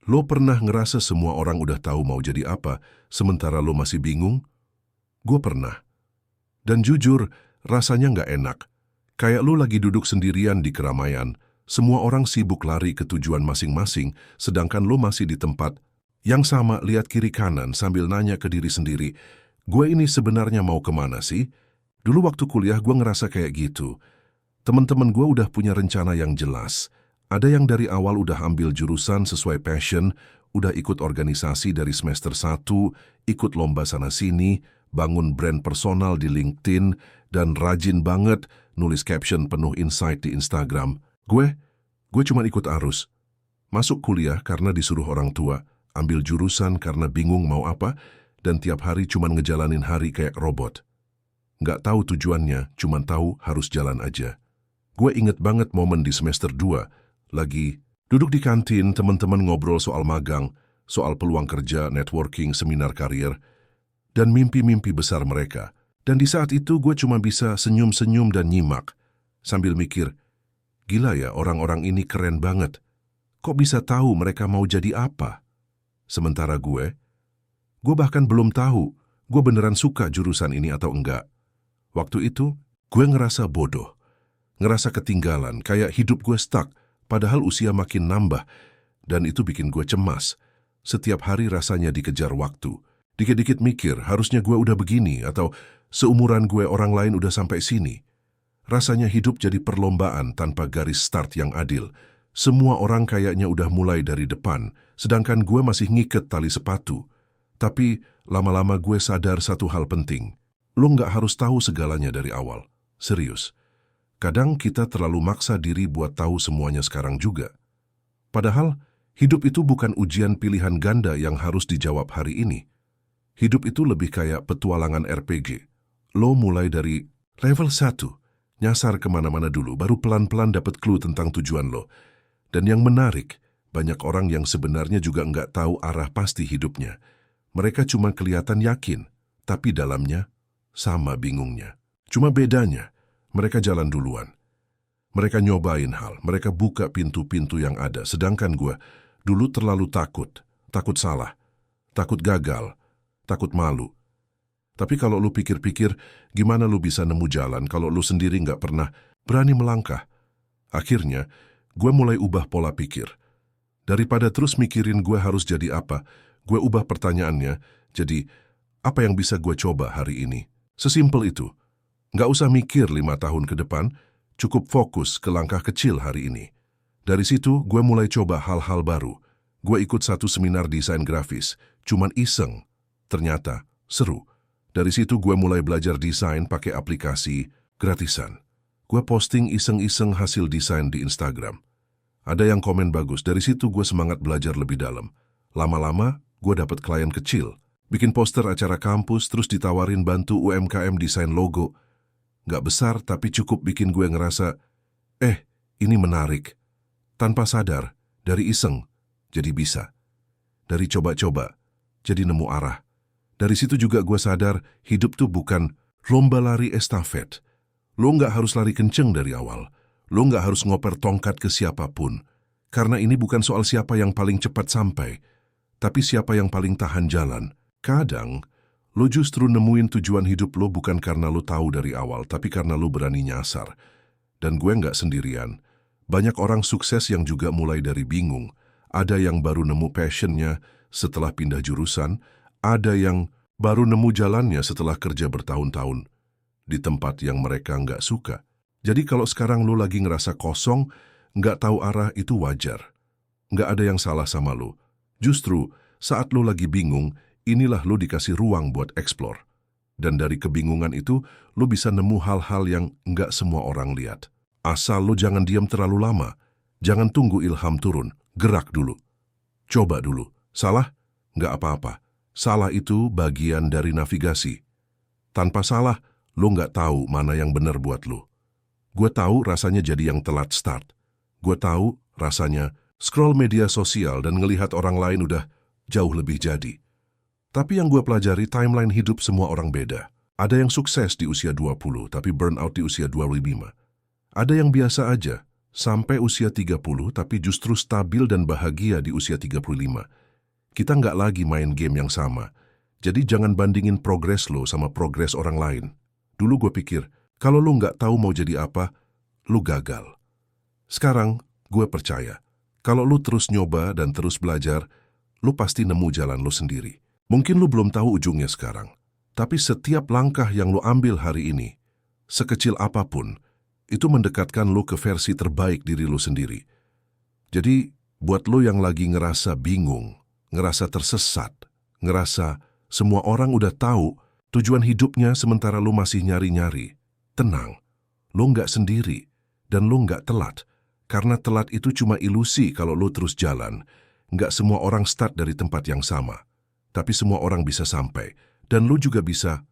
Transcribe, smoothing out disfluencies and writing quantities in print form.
Lo pernah ngerasa semua orang udah tahu mau jadi apa, sementara lo masih bingung? Gue pernah. Dan jujur, rasanya nggak enak. Kayak lo lagi duduk sendirian di keramaian, semua orang sibuk lari ke tujuan masing-masing, sedangkan lo masih di tempat yang sama, lihat kiri kanan sambil nanya ke diri sendiri, gue ini sebenarnya mau kemana sih? Dulu waktu kuliah gue ngerasa kayak gitu. Teman-teman gue udah punya rencana yang jelas. Ada yang dari awal udah ambil jurusan sesuai passion, udah ikut organisasi dari semester 1, ikut lomba sana-sini, bangun brand personal di LinkedIn, dan rajin banget nulis caption penuh insight di Instagram. Gue cuma ikut arus. Masuk kuliah karena disuruh orang tua, ambil jurusan karena bingung mau apa, dan tiap hari cuma ngejalanin hari kayak robot. Nggak tahu tujuannya, cuma tahu harus jalan aja. Gue inget banget momen di semester 2, lagi duduk di kantin, teman-teman ngobrol soal magang, soal peluang kerja, networking, seminar karir, dan mimpi-mimpi besar mereka. Dan di saat itu gue cuma bisa senyum-senyum dan nyimak, sambil mikir, gila ya orang-orang ini keren banget. Kok bisa tahu mereka mau jadi apa? Sementara gue bahkan belum tahu gue beneran suka jurusan ini atau enggak. Waktu itu, gue ngerasa bodoh, ngerasa ketinggalan, kayak hidup gue stuck, padahal usia makin nambah, dan itu bikin gue cemas. Setiap hari rasanya dikejar waktu. Dikit-dikit mikir, harusnya gue udah begini, atau seumuran gue orang lain udah sampai sini. Rasanya hidup jadi perlombaan tanpa garis start yang adil. Semua orang kayaknya udah mulai dari depan, sedangkan gue masih ngiket tali sepatu. Tapi lama-lama gue sadar satu hal penting. Lo nggak harus tahu segalanya dari awal. Serius. Kadang kita terlalu maksa diri buat tahu semuanya sekarang juga. Padahal, hidup itu bukan ujian pilihan ganda yang harus dijawab hari ini. Hidup itu lebih kayak petualangan RPG. Lo mulai dari level 1, nyasar kemana-mana dulu, baru pelan-pelan dapat clue tentang tujuan lo. Dan yang menarik, banyak orang yang sebenarnya juga nggak tahu arah pasti hidupnya. Mereka cuma kelihatan yakin, tapi dalamnya sama bingungnya. Cuma bedanya, mereka jalan duluan. Mereka nyobain hal, mereka buka pintu-pintu yang ada. Sedangkan gue dulu terlalu takut salah, takut gagal, takut malu. Tapi kalau lu pikir-pikir, gimana lu bisa nemu jalan kalau lu sendiri nggak pernah berani melangkah? Akhirnya, gue mulai ubah pola pikir. Daripada terus mikirin gue harus jadi apa, gue ubah pertanyaannya, jadi apa yang bisa gue coba hari ini? Sesimpel itu. Nggak usah mikir 5 tahun ke depan, cukup fokus ke langkah kecil hari ini. Dari situ, gue mulai coba hal-hal baru. Gue ikut satu seminar desain grafis, cuman iseng. Ternyata, seru. Dari situ gue mulai belajar desain pakai aplikasi gratisan. Gue posting iseng-iseng hasil desain di Instagram. Ada yang komen bagus, dari situ gue semangat belajar lebih dalam. Lama-lama, gue dapat klien kecil. Bikin poster acara kampus, terus ditawarin bantu UMKM desain logo. Nggak besar, tapi cukup bikin gue ngerasa, ini menarik. Tanpa sadar, dari iseng, jadi bisa. Dari coba-coba, jadi nemu arah. Dari situ juga gue sadar, hidup tuh bukan lomba lari estafet. Lo nggak harus lari kenceng dari awal. Lo nggak harus ngoper tongkat ke siapapun. Karena ini bukan soal siapa yang paling cepat sampai, tapi siapa yang paling tahan jalan. Kadang, lo justru nemuin tujuan hidup lo bukan karena lo tahu dari awal, tapi karena lo berani nyasar. Dan gue nggak sendirian. Banyak orang sukses yang juga mulai dari bingung. Ada yang baru nemu passionnya setelah pindah jurusan. Ada yang baru nemu jalannya setelah kerja bertahun-tahun di tempat yang mereka nggak suka. Jadi kalau sekarang lo lagi ngerasa kosong, nggak tahu arah, itu wajar. Nggak ada yang salah sama lo. Justru saat lo lagi bingung, inilah lo dikasih ruang buat explore. Dan dari kebingungan itu, lo bisa nemu hal-hal yang nggak semua orang lihat. Asal lo jangan diam terlalu lama. Jangan tunggu ilham turun. Gerak dulu. Coba dulu. Salah? Nggak apa-apa. Salah itu bagian dari navigasi. Tanpa salah, lo nggak tahu mana yang benar buat lo. Gue tahu rasanya jadi yang telat start. Gue tahu rasanya scroll media sosial dan ngelihat orang lain udah jauh lebih jadi. Tapi yang gue pelajari, timeline hidup semua orang beda. Ada yang sukses di usia 20, tapi burnout di usia 25. Ada yang biasa aja, sampai usia 30 tapi justru stabil dan bahagia di usia 35. Kita nggak lagi main game yang sama. Jadi jangan bandingin progres lo sama progres orang lain. Dulu gue pikir, kalau lo nggak tahu mau jadi apa, lo gagal. Sekarang, gue percaya, kalau lo terus nyoba dan terus belajar, lo pasti nemu jalan lo sendiri. Mungkin lo belum tahu ujungnya sekarang, tapi setiap langkah yang lo ambil hari ini, sekecil apapun, itu mendekatkan lo ke versi terbaik diri lo sendiri. Jadi, buat lo yang lagi ngerasa bingung, ngerasa tersesat, ngerasa semua orang udah tahu tujuan hidupnya sementara lo masih nyari-nyari, tenang, lo nggak sendiri dan lo nggak telat. Karena telat itu cuma ilusi kalau lo terus jalan. Nggak semua orang start dari tempat yang sama, tapi semua orang bisa sampai, dan lo juga bisa